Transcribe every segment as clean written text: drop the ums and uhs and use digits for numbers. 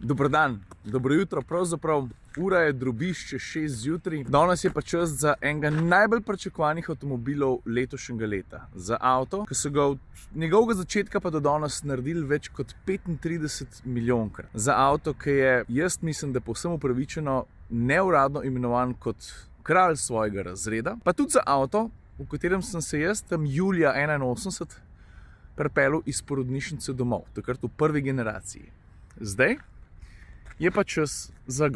Dober dan, dobro jutro, pravzaprav ura je drobišče 6 zjutraj. Danes je pa čas za enega najbolj pričakovanih avtomobilov letošnjega leta. Za avto, ki so ga od njegovega začetka pa do danes naredili več kot 35 milijonkrat. Za avto, ki je, jaz mislim, da povsem upravičeno neuradno imenovan kot kralj svojega razreda. Pa tudi za avto, v katerem sem se jaz tam julija 81 pripeljal iz porodnišnice domov, takrat v prvi generaciji. Zdaj je pa čas za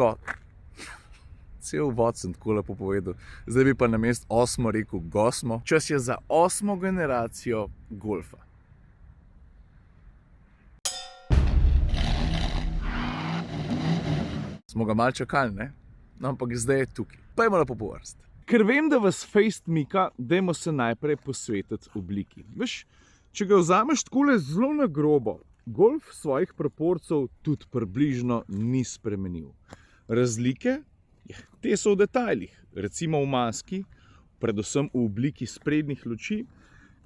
cel uvod sem tako lepo povedal. Zdaj bi pa namesto 8 rekel gosmo. Čas je za 8. generacijo Golfa. Smo ga malo čakali, ne? No, ampak zdaj je tukaj. Pojmo lepo po vrsti. Ker vem, da vas fejst mika, dajmo se najprej posvetiti obliki. Veš, če ga vzameš takole zelo na grobo, Golf svojih proporcev tudi približno ni spremenil. Razlike, te so v detajlih, recimo v maski, predvsem v obliki sprednjih luči,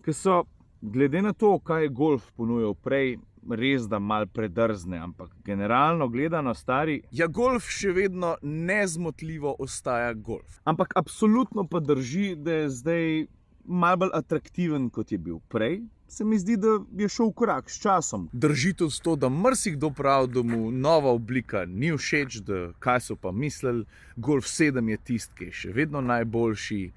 ki so, glede na to, kaj je Golf ponujal prej, res da malo predrzne, ampak generalno gledano stari, ja, Golf še vedno nezmotljivo ostaja Golf. Ampak absolutno pa drži, da je zdaj malo bolj atraktiven, kot je bil prej. Se mi zdi, da je šel v korak s časom. Drži tudi to, da marsikdo pravi, da mu nova oblika ni všeč, da kaj so pa mislili, Golf 7 je tisti, ki je še vedno najboljši.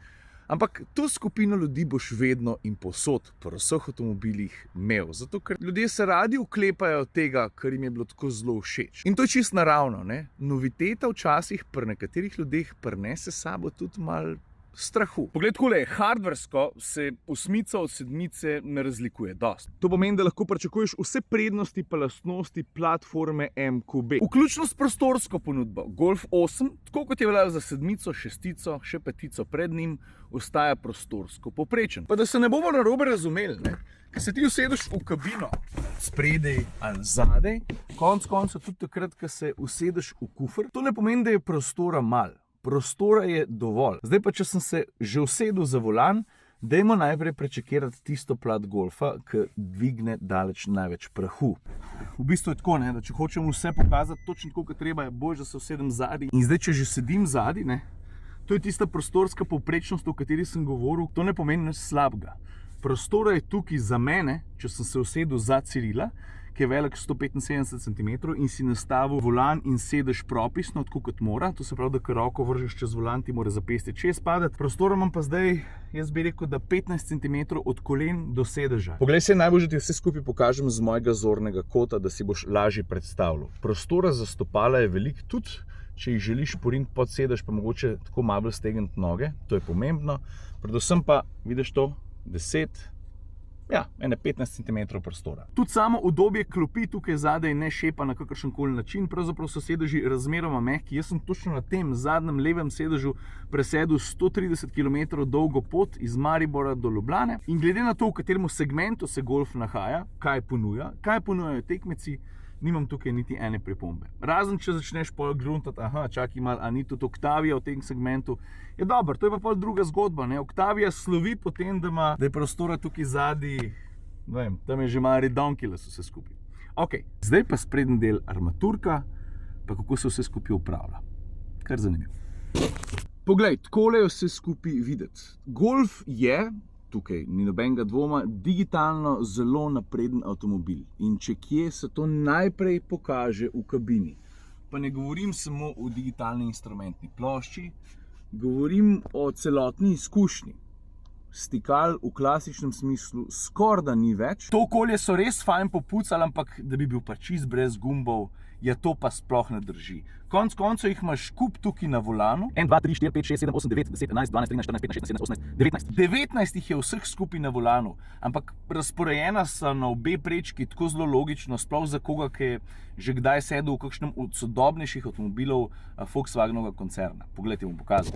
Ampak to skupino ljudi boš vedno in povsod pri vseh avtomobilih imel. Zato, ker ljudje se radi oklepajo tega, kar jim je bilo tako zelo všeč. In to je čisto naravno, ne? Noviteta včasih pri nekaterih ljudeh prinese s sabo tudi malo strahu. Poglej, takole, hardversko se osmica od sedmice ne razlikuje dosti. To pomeni, da lahko pričakuješ vse prednosti pa lastnosti platforme MQB. Vključno s prostorsko ponudbo. Golf 8, tako kot je veljalo za sedmico, šestico, še petico pred njim, ostaja prostorsko povprečen. Pa da se ne bomo narobe razumeli, ne? Ker se ti usedeš v kabino, spredaj ali zadaj, konec koncev tudi takrat, ko se usedeš v kufer, to ne pomeni, da je prostora malo. Prostora je dovolj. Zdaj pa, če sem se že usedel za volan, dajmo najprej prečekirati tisto plat Golfa, ki dvigne daleč največ prahu. V bistvu je tako, ne, da če hočem vse pokazati točno tako, kot treba, je bolj, da se usedem zadaj. In zdaj, če že sedim zadaj, ne, to je tista prostorska povprečnost, o kateri sem govoril, to ne pomeni nič slabega. Prostora je tukaj za mene, če sem se usedel za Cirila, ki je velik 175 cm in si nastavil volan in sedež propisno, tako kot mora. To se pravi, da ko roko vržeš čez volan, ti mora zapestje čez padati. Prostora imam pa zdaj, jaz bi rekel, da 15 cm od kolen do sedeža. Poglej, se najbolj, da ti vse skupaj pokažem z mojega zornega kota, da si boš lažje predstavljal. Prostora za stopala je veliko, tudi če jih želiš poriniti pod sedež, pa mogoče tako malo stegniti noge, to je pomembno. Predvsem pa, vidiš to, 15 cm prostora. Tudi samo udobje klopi tukaj zadaj ne šepa na kakršenkoli način, pravzaprav so sedeži razmeroma mehki. Jaz sem točno na tem zadnjem levem sedežu presedel 130 km dolgo pot iz Maribora do Ljubljane in glede na to, v katerem segmentu se Golf nahaja, kaj ponujajo tekmeci, nimam tukaj niti ene pripombe. Razen, če začneš pol gruntati, čakaj malo, a ni tudi Octavia v tem segmentu, je dobro, to je pa pol druga zgodba, ne? Octavia slovi po tem, da je prostora tukaj zadaj, ne vem, tam je že malo redonkiles vse skupaj. Ok, zdaj pa sprednji del armaturka, pa kako se vse skupaj upravlja. Kar zanimivo. Poglej, takole je vse skupaj videti. Golf je, tukaj ni nobenega dvoma, digitalno zelo napreden avtomobil. In če kje, se to najprej pokaže v kabini. Pa ne govorim samo o digitalni instrumentni plošči, govorim o celotni izkušnji. Stikal v klasičnem smislu skoraj da ni več. To okolje so res fajn popucali, ampak da bi bil pa čist brez gumbov, ja, to pa sploh ne drži. Konec koncev jih imaš kup tukaj na volanu. 1, 2, 3, 4, 5, 6, 7, 8, 9, 10, 11, 12, 13, 14, 15, 16, 17, 18, 19. 19 jih je vseh skupaj na volanu, ampak razporejena so na obe prečki tako zelo logično, sploh za koga, ki je že kdaj sedel v kakšnem od sodobnejših avtomobilov Volkswagenovega koncerna. Poglejte, bom pokazal.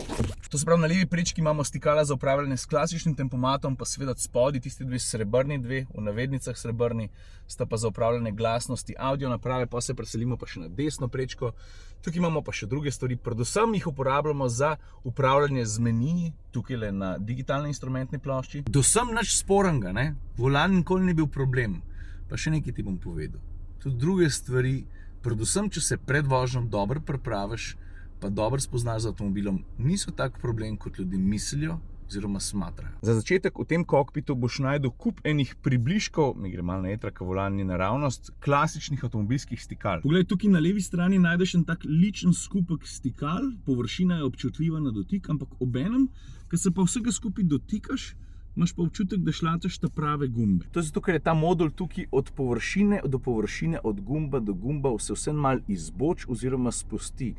To se pravi, na levi prečki imamo stikala za upravljanje s klasičnim tempomatom, pa seveda spodaj tisti dve srebrni, v navednicah srebrni, sta pa za upravljanje glasnosti audio naprave, pa se preselimo pa še na desno prečko. Tukaj imamo pa še druge stvari, predvsem jih uporabljamo za upravljanje z meniji, tukaj na digitalni instrumentni plošči. Dosem nič sporenega, ne? Volan nikoli ni bil problem. Pa še nekaj ti bom povedal. Tudi druge stvari predvsem, če se pred vožnjo dobro pripraviš, pa dobro spoznaš z avtomobilom, niso tak problem, kot ljudje mislijo oziroma smatrajo. Za začetek v tem kokpitu boš najdel kup enih približkov, mi gre malo na etra, volan ni naravnost, klasičnih avtomobilskih stikal. Poglej, tukaj na levi strani najdeš en tak ličen skupek stikal, površina je občutljiva na dotik, ampak obenem, ko se pa vsega skupaj dotikaš, imaš pa občutek, da šlataš ta prave gumbe. To je zato, ker je ta modul tukaj od površine do površine, od gumba do gumba, vse malo izboč oziroma spusti.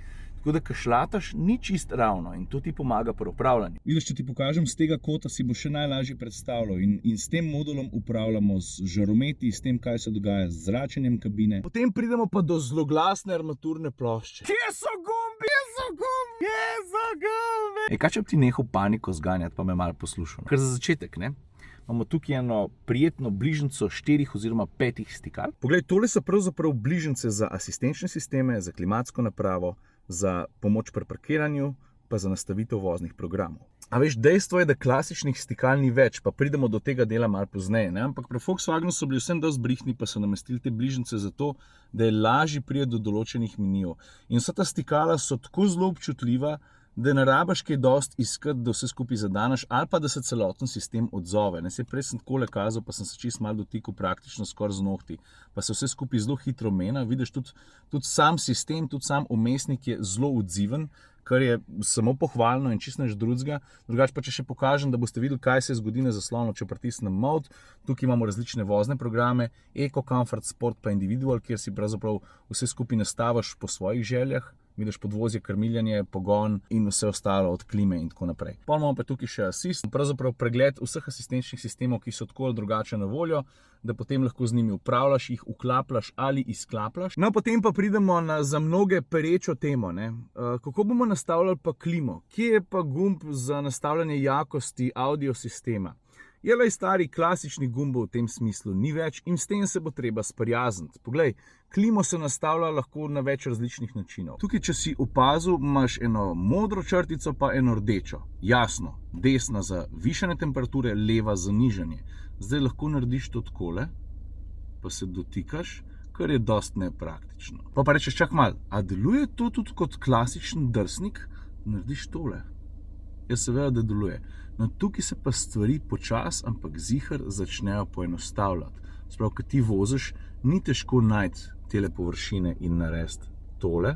Tako da, ko šlataš, ni čist ravno in to ti pomaga pri upravljanju. Vidiš, če ti pokažem z tega kota, si bo še najlažje predstavljal in s tem modulom upravljamo z žarometi, s tem, kaj se dogaja z zračenjem kabine. Potem pridemo pa do zloglasne armaturne plošče. Kje so gumbi? Kje so gumbi? Kje so gumbi? Kaj če bi ti nehal paniko zganjati, pa me malo poslušal? Ker za začetek, ne? Imamo tukaj eno prijetno bližnjico 4 oziroma 5 stikal. Poglej, tole so pravzaprav bližnjice za asistenčne sisteme, za klimatsko napravo, za pomoč pri parkiranju, pa za nastavitev voznih programov. A veš, dejstvo je, da klasičnih stikal ni več, pa pridemo do tega dela malo pozneje, ne? Ampak pri Volkswagenu so bili vsem dosti brihni, pa so namestili te bližnjice zato, da je lažje priti do določenih menijev. In vsa ta stikala so tako zelo občutljiva, da ne rabiš kaj dosti iskati, da vse skupaj zadaneš, ali pa da se celoten sistem odzove. Prej sem takole kazal, pa sem se čisto malo dotikal praktično skoraj z nohti, pa se vse skupaj zelo hitro mena. Vidiš, tudi sam sistem, tudi sam umestnik je zelo odziven, kar je samo pohvalno in čisto nič drugega. Drugače pa, če še pokažem, da boste videli, kaj se zgodi na zaslonu, če pritisnem Mode. Tukaj imamo različne vozne programe, Eco, Comfort, Sport pa Individual, kjer si pravzaprav vse skupaj nastaviš po svojih željah. Vidiš podvozje, krmiljanje, pogon in vse ostalo od klime in tako naprej. Potem imamo pa tukaj še asist, pravzaprav pregled vseh asistenčnih sistemov, ki so tako ali drugače na voljo, da potem lahko z njimi upravljaš, jih vklapljaš ali izklapljaš. No, potem pa pridemo na za mnoge perečo temo, ne? Kako bomo nastavljali pa klimo? Kje je pa gumb za nastavljanje jakosti audio sistema? Jelej, stari klasični gumbov v tem smislu ni več in s tem se bo treba sprijazniti. Poglej, klimo se nastavlja lahko na več različnih načinov. Tukaj, če si opazil, imaš eno modro črtico pa eno rdečo. Jasno, desna za višane temperature, leva za nižanje. Zdaj lahko narediš to takole, pa se dotikaš, kar je dosti nepraktično. Pa rečeš, čak malo, a deluje to tudi kot klasičen drsnik? Narediš tole. Jaz seveda, da deluje. No, tukaj se pa stvari počas, ampak zihar začnejo poenostavljati. Sprav, ko ti voziš, ni težko najti tele površine in narediti tole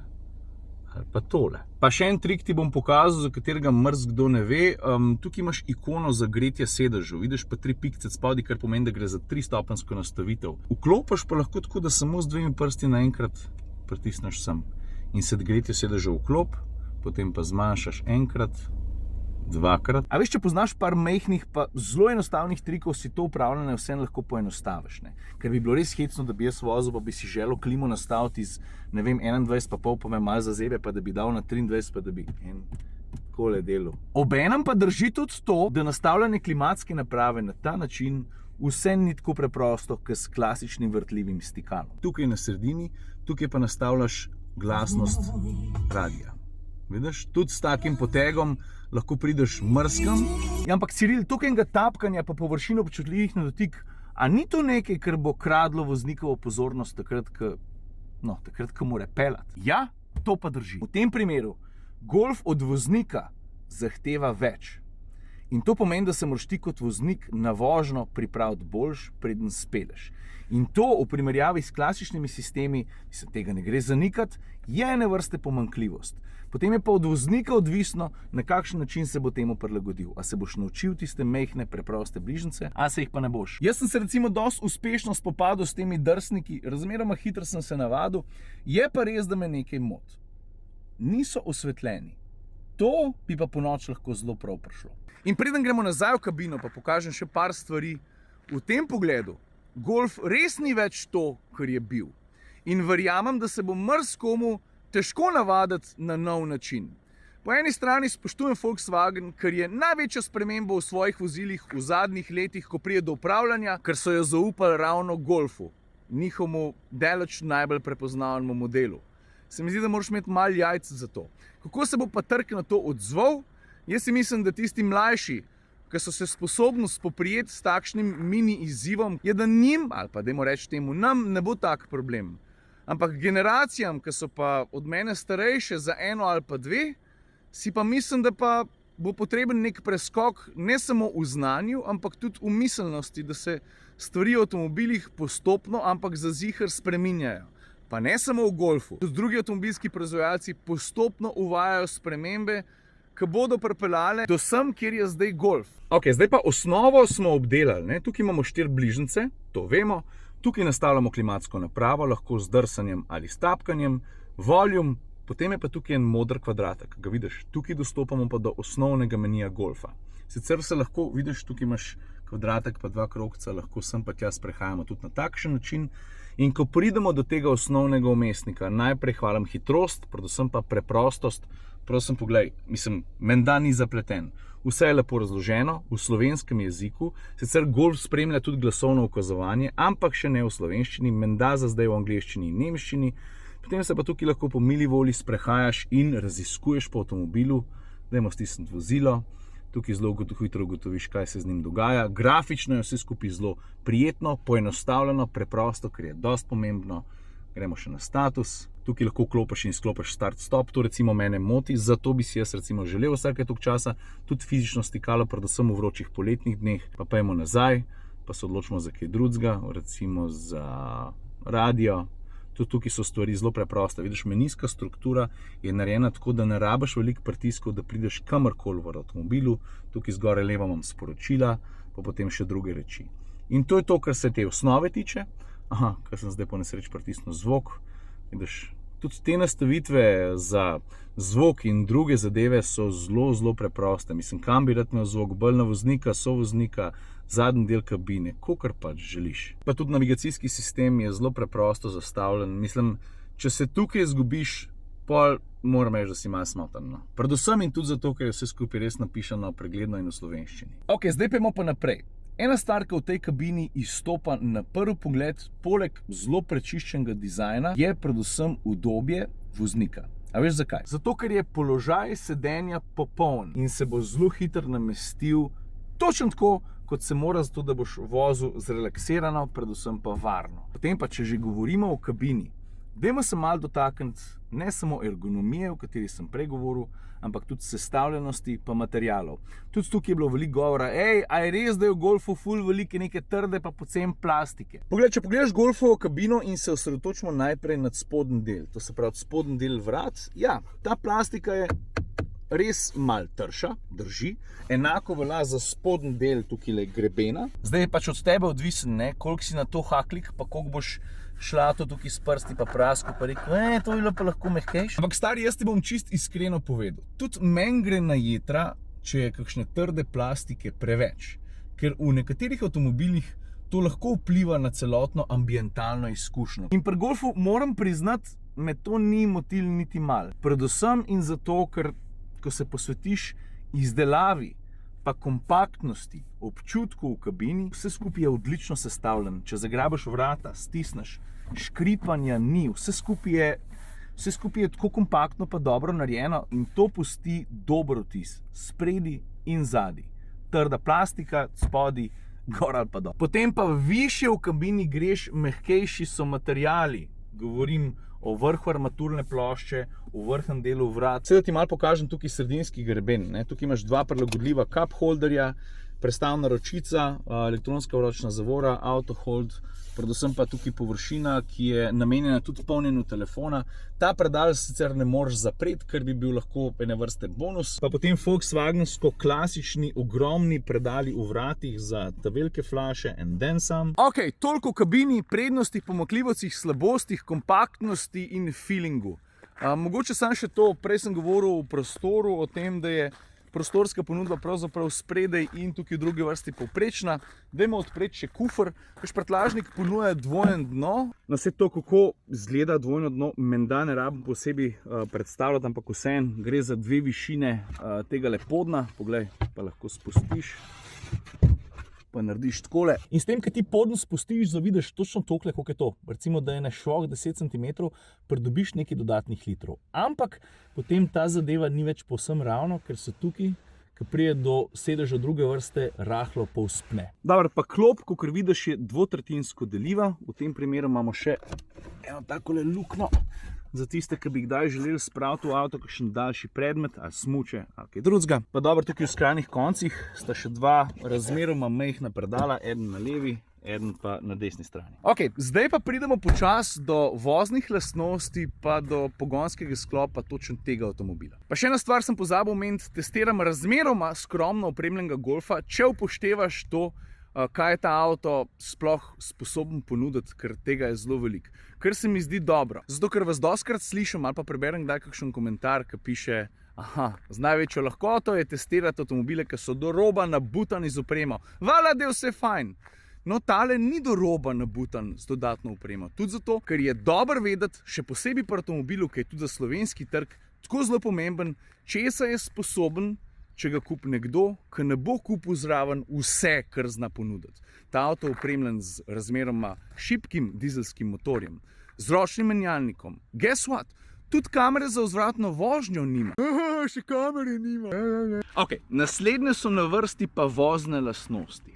ali pa tole. Pa še en trik ti bom pokazal, za katerega kdo ne ve. Tukaj imaš ikono za gretje sedežev. Vidiš pa 3 pikce spodaj, kar pomeni, da gre za 3-stopenjsko nastavitev. Vklopiš pa lahko tako, da samo z 2 prsti naenkrat pritisneš sem. In se gretje sedežev vklop, potem pa zmanjšaš enkrat, dvakrat. A veš, če poznaš par majhnih pa zelo enostavnih trikov, si to upravljanje vsem lahko poenostaviš, ne? Ker bi bilo res hecno, da bi jaz vozil, pa bi si želel klimo nastaviti iz, ne vem, 21,5, pa me malo zazebe, pa da bi dal na 23, pa da bi takole delal. Obenem pa drži tudi to, da nastavljanje klimatske naprave na ta način vse ni tako preprosto, kot s klasičnim vrtljivim stikalom. Tukaj na sredini, tukaj pa nastavljaš glasnost radija. Vidiš, tudi s takim potegom lahko prideš mrskam. Ja, ampak Ciril, tukaj enega tapkanja pa površino občutljivih na dotik, a ni to nekaj, kar bo kradlo voznikovo pozornost takrat, ko mora peljati? Ja, to pa drži. V tem primeru Golf od voznika zahteva več. In to pomeni, da se moraš ti kot voznik na vožnjo pripraviti boljš, preden spelješ. In to v primerjavi s klasičnimi sistemi, mislim, tega ne gre zanikati, je ene vrste pomanjkljivost. Potem je pa od voznika odvisno, na kakšen način se bo temu prilagodil. A se boš naučil tiste majhne, preproste bližnjice, a se jih pa ne boš. Jaz sem se recimo dosti uspešno spopadal s temi drsniki, razmeroma hitro sem se navadil, je pa res, da me nekaj moti. Niso osvetljeni. To bi pa ponoči lahko zelo prav prišlo. In preden gremo nazaj v kabino, pa pokažem še par stvari. V tem pogledu Golf res ni več to, kar je bil. In verjamem, da se bo marsikomu težko navaditi na nov način. Po eni strani spoštujem Volkswagen, ker je največja sprememba v svojih vozilih v zadnjih letih, ko pride do upravljanja, ker so jo zaupali ravno Golfu, njihovemu daleč najbolj prepoznavnemu modelu. Se mi zdi, da moraš imeti malo jajc za to. Kako se bo pa trg na to odzval? Jaz si mislim, da tisti mlajši, ki so se sposobni spoprijeti s takšnim mini izzivom, je da njim, ali pa dajmo reči temu, nam ne bo tak problem. Ampak generacijam, ki so pa od mene starejše za 1 ali pa 2, si pa mislim, da pa bo potreben nek preskok ne samo v znanju, ampak tudi v miselnosti, da se stvari v avtomobilih postopno, ampak za ziher spreminjajo. Pa ne samo v golfu. Tudi drugi avtomobilski proizvajalci postopno uvajajo spremembe, ki bodo pripeljale do sem, kjer je zdaj golf. Ok, zdaj pa osnovo smo obdelali. Ne? Tukaj imamo 4 bližnjice, to vemo. Tukaj nastavljamo klimatsko napravo, lahko z drsanjem ali s tapkanjem, volume, potem je pa tukaj en moder kvadratek, ga vidiš. Tukaj dostopamo pa do osnovnega menija golfa. Sicer se lahko, vidiš, tukaj imaš kvadratek pa 2 krogca, lahko sem pa tja sprehajamo tudi na takšen način. In ko pridemo do tega osnovnega umestnika, najprej hvalim hitrost, predvsem pa preprostost. Prosim, poglej, mislim, menda ni zapleten. Vse je lepo razloženo v slovenskem jeziku, sicer golf spremlja tudi glasovno ukazovanje, ampak še ne v slovenščini, menda za zdaj v angleščini in nemščini. Potem se pa tukaj lahko po mili volji sprehajaš in raziskuješ po avtomobilu, dajmo stisniti vozilo. Tukaj zelo hitro ugotoviš, kaj se z njim dogaja. Grafično je vse skupaj zelo prijetno, poenostavljeno, preprosto, ker je dosti pomembno. Gremo še na status. Tukaj lahko vklopiš in izklopiš start-stop. To recimo mene moti, zato bi si jaz recimo želel vsake toliko časa tudi fizično stikalo, predvsem v vročih poletnih dneh. Pa pojmo nazaj, pa se odločimo za kaj drugega, recimo za radio. Tudi tukaj so stvari zelo preproste. Vidiš, menijska struktura je narejena tako, da ne rabiš veliko pritiskov, da prideš kamorkoli v avtomobilu. Tukaj zgoraj levo imam sporočila, pa potem še druge reči. In to je to, kar se te osnove tiče. Aha, kar sem zdaj po nesreči pritisnil zvok. Vidiš, tudi te nastavitve za zvok in druge zadeve so zelo preproste. Mislim, kam bi rad imel zvok, bolj na voznika, sovoznika, zadnji del kabine, kakor pač želiš. Pa tudi navigacijski sistem je zelo preprosto zastavljen. Mislim, če se tukaj izgubiš, pol moram reči, da si malo smotan. No. Predvsem in tudi zato, ker je vse skupaj res napisano pregledno in v slovenščini. Ok, zdaj pa pa naprej. Ena stvar, ki v tej kabini izstopa na prvi pogled, poleg zelo prečiščenega dizajna, je predvsem udobje voznika. A veš zakaj? Zato, ker je položaj sedenja popoln in se bo zelo hitro namestil točno tako, kot se mora, zato da boš vozil zrelaksirano, predvsem pa varno. Potem pa, če že govorimo o kabini, dajmo se malo dotakniti ne samo ergonomije, o kateri sem prej govoril, ampak tudi sestavljenosti pa materialov. Tudi tukaj je bilo veliko govora, a je res, da je v golfu ful velike neke trde pa pocen plastike. Poglej, če pogledaš golfovo kabino in se osredotočimo najprej nad spodnji del, to se pravi spodnji del vrat, ja, ta plastika je res malo trša, drži, enako velja za spodnji del tukaj grebena. Zdaj je pač od tebe odvisen, koliko si na to haklik, pa koliko boš šla to tukaj s prsti pa prasko, pa rekel, to je pa lahko mehkejše. Ampak stari, jaz ti bom čist iskreno povedal. Tudi meni gre na jetra, če je kakšne trde plastike preveč, ker v nekaterih avtomobilih to lahko vpliva na celotno ambientalno izkušnjo. In pri golfu moram priznati, me to ni motil niti malo. Predvsem in zato, ker ko se posvetiš izdelavi, pa kompaktnosti, občutku v kabini, vse skupaj je odlično sestavljen. Če zagrabiš vrata, stisneš, škripanja ni, vse skupaj je tako kompaktno pa dobro narejeno in to pusti dober vtis, spredi in zadaj. Trda plastika, spodi, gor ali pa dol. Potem pa višje v kabini greš, mehkejši so materiali. Govorim o vrhu armaturne plošče, v vrhnem delu vrat. Sedaj ti malo pokažem tukaj sredinski greben. Tukaj imaš 2 prilagodljiva cup holderja, prestavna ročica, elektronska vročna zavora, auto hold, predvsem pa tukaj površina, ki je namenjena tudi polnjenju telefona. Ta predal sicer ne moreš zapreti, ker bi bil lahko ene vrste bonus. Pa potem Volkswagensko klasični ogromni predali v vratih za te velike flaše and then some. Ok, toliko o kabini, prednostih, pomanjkljivostih, slabostih, kompaktnosti in feelingu. Mogoče sam še to, prej sem govoril v prostoru o tem, da je prostorska ponudba pravzaprav spredaj in tukaj v drugi vrsti povprečna. Dajmo odpreti še kufer. Prtljažnik ponuja dvojno dno. Na vse to, kako izgleda dvojno dno, menda ne rabim posebej predstavljati, ampak vseeno gre za 2 višine tega podna. Poglej, pa lahko spustiš, pa narediš takole. In s tem, ko ti podno spustiš, zavidiš točno tokle, koliko je to. Recimo, da je na švok 10 cm, pridobiš nekaj dodatnih litrov. Ampak potem ta zadeva ni več povsem ravno, ker so tukaj ko pride do sedeža druge vrste, rahlo povzpne. Dobro, pa klop, kot vidiš, je dvotretjinsko deljiva. V tem primeru imamo še eno takole luknjo za tiste, ki bi kdaj želeli spraviti v avto kakšen daljši predmet, ali smuče, ali kaj drugega. Pa dobro, tukaj v skrajnih koncih sta še dva razmeroma majhna predala, eden na levi, eden pa na desni strani. Ok, zdaj pa pridemo počasi do voznih lastnosti, pa do pogonskega sklopa točno tega avtomobila. Pa še ena stvar sem pozabil omeniti, testiram razmeroma skromno opremljenega Golfa, če upoštevaš to, kaj je ta avto sploh sposoben ponuditi, ker tega je zelo veliko. Kar se mi zdi dobro. Zato, ker vas dostikrat slišim ali pa preberem kdaj kakšen komentar, ki piše: aha, z največjo lahkoto je testirati avtomobile, ki so do roba nabutani z opremo. Valjda, da je vse fajn. No, tale ni do roba nabutan z dodatno opremo. Tudi zato, ker je dobro vedeti, še posebej pri avtomobilu, ki je tudi za slovenski trg tako zelo pomemben, česa je sposoben, če ga kupi nekdo, ki ne bo kupil zraven vse, kar zna ponuditi. Ta avto je opremljen z razmeroma šibkim dizelskim motorjem, z ročnim menjalnikom. Guess what? Tudi kamere za vzvratno vožnjo nima. Še kamere nima. Ok, naslednje so na vrsti pa vozne lastnosti.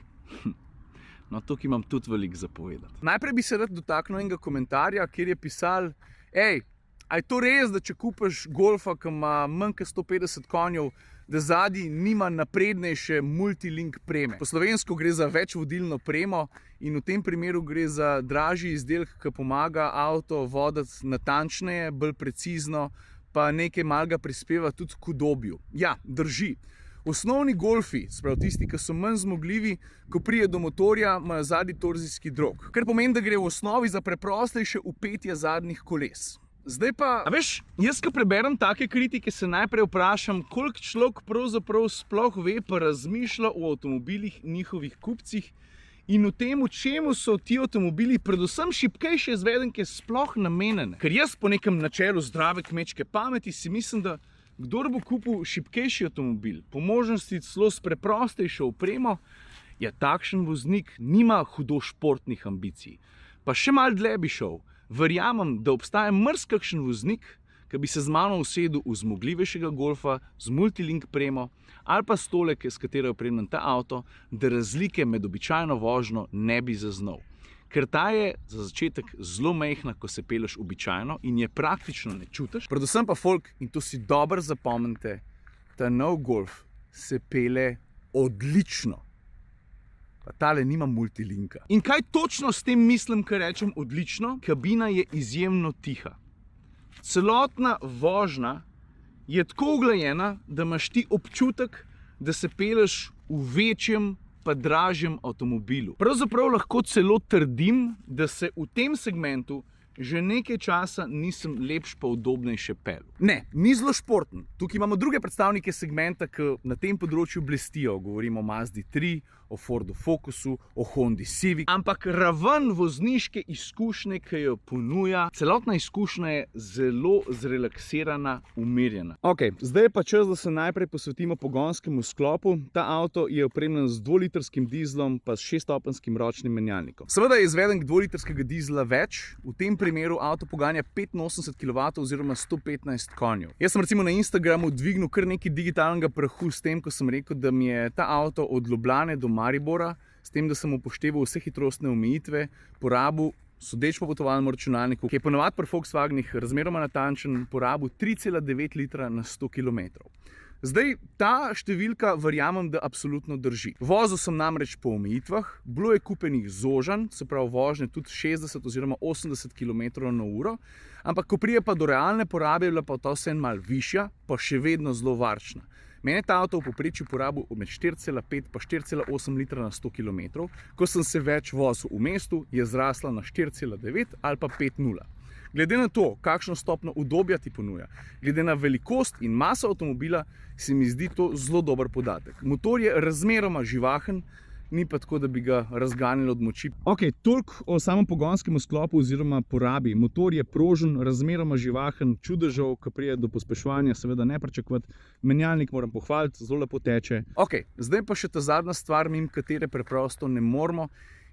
No, tukaj imam tudi veliko za povedati. Najprej bi se rad dotaknil enega komentarja, kjer je pisal: ej, a je to res, da če kupiš Golfa, ki ima manj kot 150 konjev, da zadnji nima naprednejše multilink preme? Po slovensko gre za večvodilno premo in v tem primeru gre za dražji izdelek, ki pomaga avto voditi natančneje, bolj precizno, pa nekaj malega prispeva tudi k udobju. Ja, drži. Osnovni Golfi, sprav tisti, ki so manj zmogljivi, ko pride do motorja, imajo zadnji torzijski drog, kar pomeni, da gre v osnovi za preprostejše upetje zadnjih koles. Zdaj pa, a veš, jaz, ko preberem take kritike, se najprej vprašam, koliko človek pravzaprav sploh ve pa razmišlja o avtomobilih, njihovih kupcih in v tem, v čemu so ti avtomobili, predvsem šibkejše izvedenke, sploh namenjene. Ker jaz po nekem načelu zdrave kmečke pameti si mislim, da kdor bo kupil šibkejši avtomobil, po možnosti celo s preprostejšo opremo, ja, takšen voznik nima hudo športnih ambicij. Pa še malo dlje bi šel. Verjamem, da obstaja marsikakšen voznik, ki bi se z mano usedel v zmogljivejšega Golfa z multilink premo ali pa s tole, s katero je opremljen ta avto, da razlike med običajno vožnjo ne bi zaznal. Ker ta je za začetek zelo majhna, ko se peleš običajno in je praktično ne čutiš. Predvsem pa folk, in to si dobro zapomnite, ta nov Golf se pele odlično. Pa tale nima multilinka. In kaj točno s tem mislim, ko rečem odlično? Kabina je izjemno tiha. Celotna vožnja je tako uglajena, da imaš ti občutek, da se peleš v večjem pa dražjem avtomobilu. Pravzaprav lahko celo trdim, da se v tem segmentu že nekaj časa nisem lepš pa udobnejše pel. Ne, ni zelo športen. Tukaj imamo druge predstavnike segmenta, ki na tem področju blestijo. Govorimo o Mazdi 3, o Fordu Focusu, o Hondi Civic. Ampak raven vozniške izkušnje, ki jo ponuja, celotna izkušnja je zelo zrelaksirana, umirjena. Ok, zdaj je pa čas, da se najprej posvetimo pogonskemu sklopu. Ta avto je opremljen z 2-litrskim dizlom pa s 6-stopenjskim ročnim menjalnikom. Seveda je izvedenk 2-litrskega dizla več. V tem primeru avto poganja 85 kW oziroma 115 konjev. Jaz sem recimo na Instagramu dvignil kar nekaj digitalnega prahu s tem, ko sem rekel, da mi je ta avto od Ljubljane do Maribora, s tem, da sem upošteval vse hitrostne omejitve, porabil, sodeč po potovalnem računalniku, ki je ponavadi pri Volkswagenih razmeroma natančen, porabil 3,9 litra na 100 km. Zdaj, ta številka verjamem, da absolutno drži. Vozil sem namreč po omejitvah, bilo je kupenih zožanj, se pravi vožnje tudi 60 oziroma 80 km/h, ampak ko pride pa do realne porabe, je bila pa ta vseeno malo višja, pa še vedno zelo varčna. Meni je ta avto v povprečju porabil med 4,5 pa 4,8 litra na 100 km. Ko sem se več vozil v mestu, je zrasla na 4,9 ali pa 5,0. Glede na to, kakšno stopnjo udobja ti ponuja, glede na velikost in maso avtomobila, se mi zdi to zelo dober podatek. Motor je razmeroma živahen, ni pa tako, da bi ga razganjali od moči. Ok, toliko o samem pogonskem sklopu oziroma porabi. Motor je prožen, razmeroma živahen, čudežev, ko pride do pospeševanja, seveda ne pričakovati. Menjalnik moram pohvaliti, zelo lepo teče. Ok, zdaj pa še ta zadnja stvar, mimo katere preprosto ne moremo.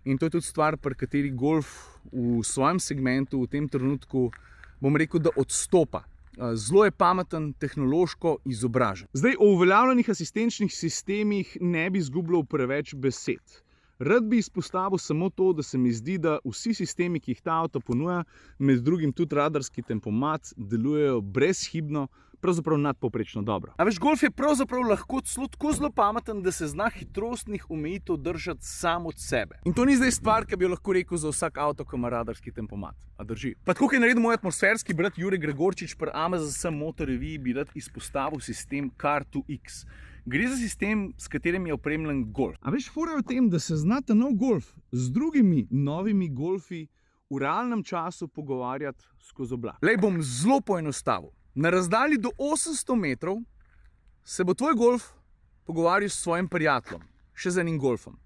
In to je tudi stvar, pri kateri Golf v svojem segmentu v tem trenutku, bom rekel, da odstopa. zelo je pameten, tehnološko izobražen. Zdaj, o uveljavljenih asistenčnih sistemih ne bi izgubljal preveč besed. Rad bi izpostavil samo to, da se mi zdi, da vsi sistemi, ki jih ta avto ponuja, med drugim tudi radarski tempomat, delujejo brezhibno, pravzaprav nadpovprečno dobro. A veš, Golf je pravzaprav lahko tako zelo pameten, da se zna hitrostnih omejitev držati sam od sebe. In to ni zdaj stvar, ki bi jo lahko rekel za vsak avto, ki ima radarski tempomat. A drži? Pa tako je naredil moj atmosferski brat Jure Gregorčič pri AMZS Motor Reviji, bi rad izpostavil sistem Car2X. Gre za sistem, s katerim je opremljen Golf. A veš, fora je v tem, da se zna ta nov Golf z drugimi novimi Golfi v realnem času pogovarjati skozi oblak. Lej, bom zelo poenostavil. Na razdalji do 800 metrov se bo tvoj Golf pogovarjal s svojim prijateljem, še z enim Golfom.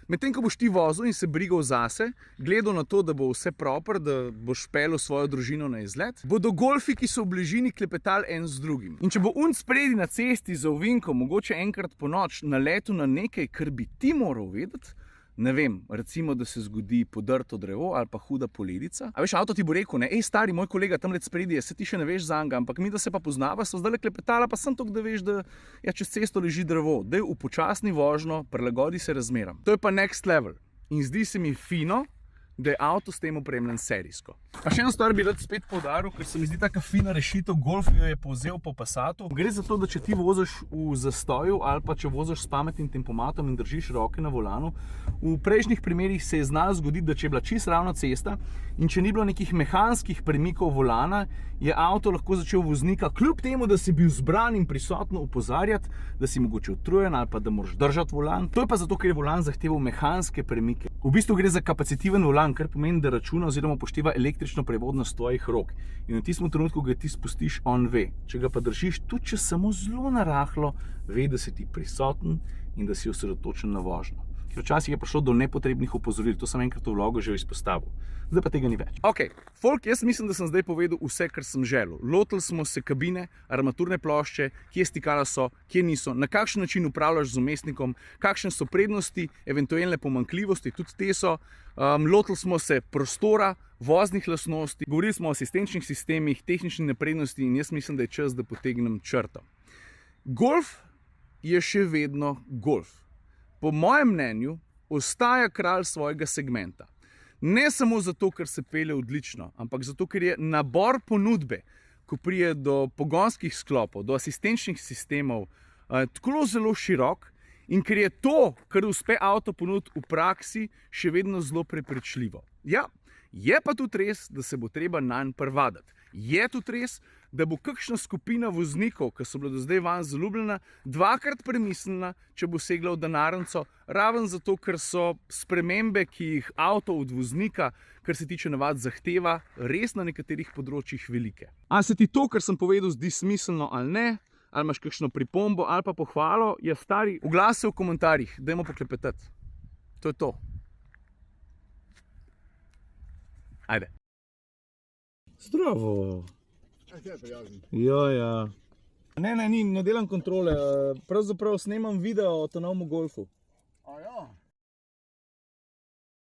Medtem ko boš ti vozil in se brigal zase, gledal na to, da bo vse proper, da boš peljal svojo družino na izlet, bodo Golfi, ki so v bližini, klepetali en z drugim. In če bo spredi na cesti za ovinkom mogoče enkrat po noč naletel na nekaj, kar bi ti moral vedeti, ne vem, recimo, da se zgodi podrto drevo ali pa huda poledica. A veš, avto ti bo rekel, ne, stari, moj kolega tam let spredi je, se ti še ne veš za njega, ampak mi, da se pa poznava, so zdaj klepetala, pa sem toliko, da veš, da čez cesto leži drevo. Daj upočasni vožnjo, prilagodi se razmeram. To je pa next level. In zdi se mi fino, da je avto s tem opremljen serijsko. A še eno stvar bi rad spet poudaril, ker se mi zdi taka fina rešitev, Golf jo je povzel po Passatu. Gre za to, da če ti voziš v zastoju ali pa če voziš s pametnim tempomatom in držiš roke na volanu, v prejšnjih primerih se je znalo zgoditi, da če je bila čisto ravna cesta in če ni bilo nekih mehanskih premikov volana, je avto lahko začel voznika, kljub temu, da si bil zbran in prisotno opozarjati, da si mogoče utrujen ali pa da moraš držati volan. To je pa zato, ker je volan zahteval mehanske premike. V bistvu gre za kapacitiven volan, kar pomeni, da računa oziroma upošteva električno prevodnost tvojih rok. In v tistem trenutku, ko ga ti spustiš, on ve. Če ga pa držiš, tudi če samo zelo narahlo, ve, da si ti prisoten in da si osredotočen na vožnjo. Ker včasih je prišlo do nepotrebnih opozoril, to sem enkrat v vlogu že izpostavil. Zdaj pa tega ni več. Ok, folk, jaz mislim, da sem zdaj povedal vse, kar sem želel. Lotili smo se kabine, armaturne plošče, kje stikala so, kje niso, na kakšen način upravljaš z vmesnikom, kakšne so prednosti, eventualne pomanjkljivosti, tudi te so. Lotili smo se prostora, voznih lastnosti, govorili smo o asistenčnih sistemih, tehnični naprednosti in jaz mislim, da je čas, da potegnem črto. Golf je še vedno Golf. Po mojem mnenju ostaja kralj svojega segmenta. Ne samo zato, ker se pelje odlično, ampak zato, ker je nabor ponudbe, ko pride do pogonskih sklopov, do asistenčnih sistemov, tako zelo širok in ker je to, kar uspe avto ponuditi v praksi, še vedno zelo prepričljivo. Ja, je pa tudi res, da se bo treba nanj privaditi. Je tudi res, da bo kakšna skupina voznikov, ki so bila do zdaj vanj zaljubljena, dvakrat premislila, če bo segla v denarnico, raven zato, ker so spremembe, ki jih avto od voznika, kar se tiče navad, zahteva, res na nekaterih področjih velike. A se ti to, kar sem povedal, zdi smiselno ali ne, ali imaš kakšno pripombo ali pa pohvalo, je stari, oglasi v komentarjih, dajmo poklepetati. To je to. Ajde. Zdravo. Ja. Ne delam kontrole, pravzaprav snemam video o tem novem Golfu. A ja?